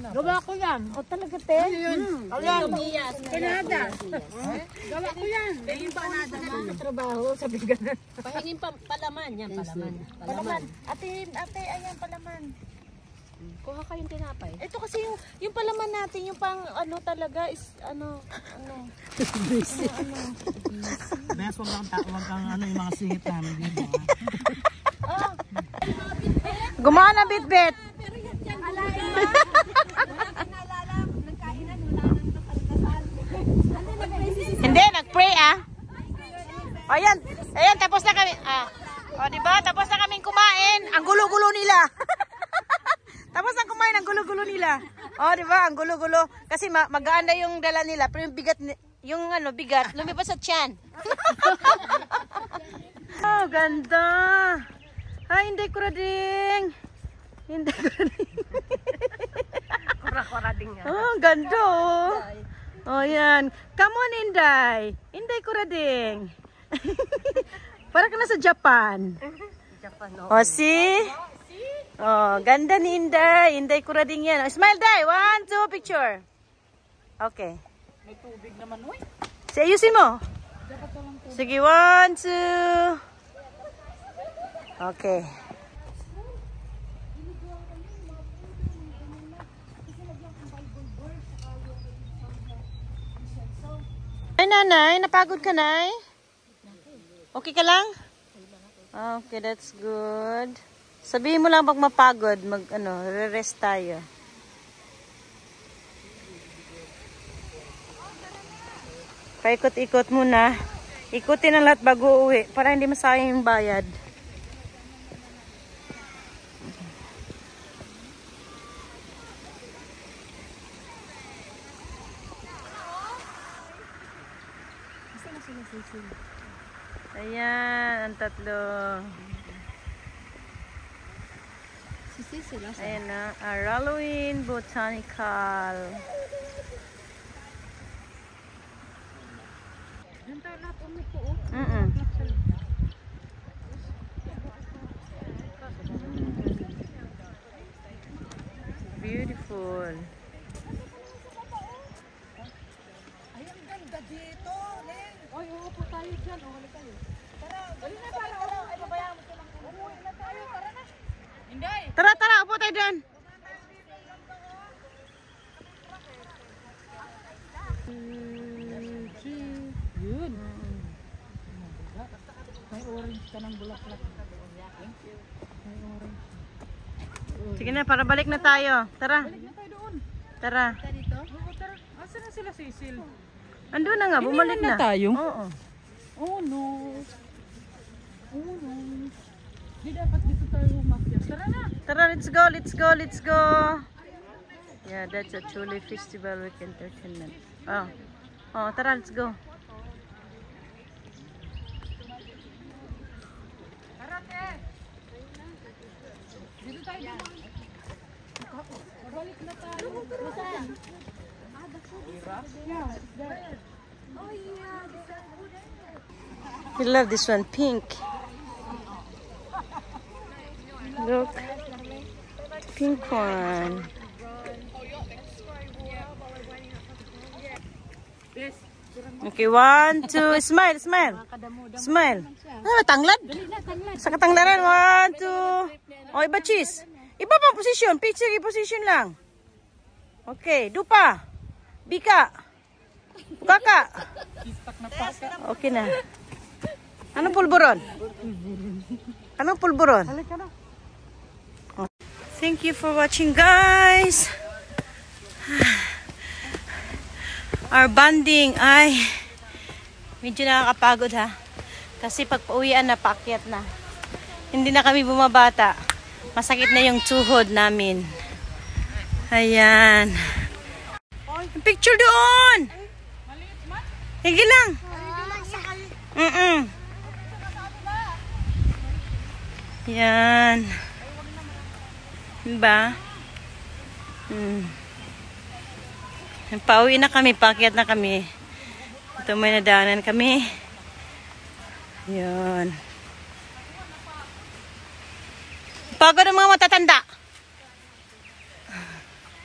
Gawa ko yan. O talaga, te? Ayan. Panada. Gawa ko yan. Pahingin pa panada na trabaho, sabi ka na. Pahingin pa palaman. Yan, palaman. Palaman. Ate, ayan, palaman. Kuha kayong tinapay. Ito kasi yung palaman natin, yung pang ano talaga is ano. Bes, wag kang ano yung mga singit namin dito. Gumana bit-bit. Hindi, nag-pray Ayan, tapos na kami. O, diba? Tapos na kaming kumain. Ang gulo-gulo nila. Tapos na kumain, ang gulo-gulo nila. O, diba? Ang gulo-gulo. Kasi magaan na yung dala nila. Pero yung bigat, bigat, lumipas sa tiyan. Oh, ganda. Ay, hindi ko rading. Hindi ko rading. Kura-kura din nga. Oh, ganda oh. Oh, yan. Come on, Inday. Inday ko rading. Parang ka na sa Japan. Japan, oh. Oh, see? Oh, ganda ni Inday. Inday ko rading yan. Oh, smile, Day. 1, 2, picture. Okay. May tubig naman, uy. Sige, ayusin mo. Sige, 1, 2. Okay. Ay, nanay, napagod ka, nay? Okay ka lang? Okay, that's good. Sabihin mo lang pag mapagod, re-rest tayo. Paikot-ikot muna. Ikutin ang lahat bago uwi para hindi masayang yung bayad. Ayan, ang tatlo. Ayan na, Halloween Botanical. Beautiful. Ayun, ganda dito, Len. Oy, uupo tayo dyan. O, halik tayo. Tara, dali na para ay babayaan mo silang umuwi na tayo, tara na. Inday. Tara, upo tayo dyan. Yun. May orange ka ng bulaklak. Thank you. May orange. Sige na, para balik na tayo. Tara. Balik na tayo doon. Tara. Dito? Oo, tara. Asan na sila, Cecil? Andun na nga, bumalik na. tayo? Oo. Oh no. Oh no. Di dapat dito tayo umakyat. Tara na. Tara, let's go. Yeah, that's a truly festival with entertainment. Oh, tara, let's go. Tara, te. Dito tayo. Balik na tayo. Saan? We love this one, pink. Look. Pink one. Okay, 1, 2, smile. Smile. Tanglad. Sa katanglaran, 1, 2. Oh, iba cheese. Iba pa position. Picture position lang. Okay, dupa. Bika. Baka. Okay na. Anong pulburon? Thank you for watching, guys. Our bonding ay medyo nakakapagod ha. Kasi pag pauwian na, paakyat na. Hindi na kami bumabata. Masakit na yung tuhod namin. Ayan. Picture doon! Higi lang. Yan. Diba? Pauwi na kami, paakyat na kami. Ito may nadaanan kami. Yan. Pagod ang mga matatanda.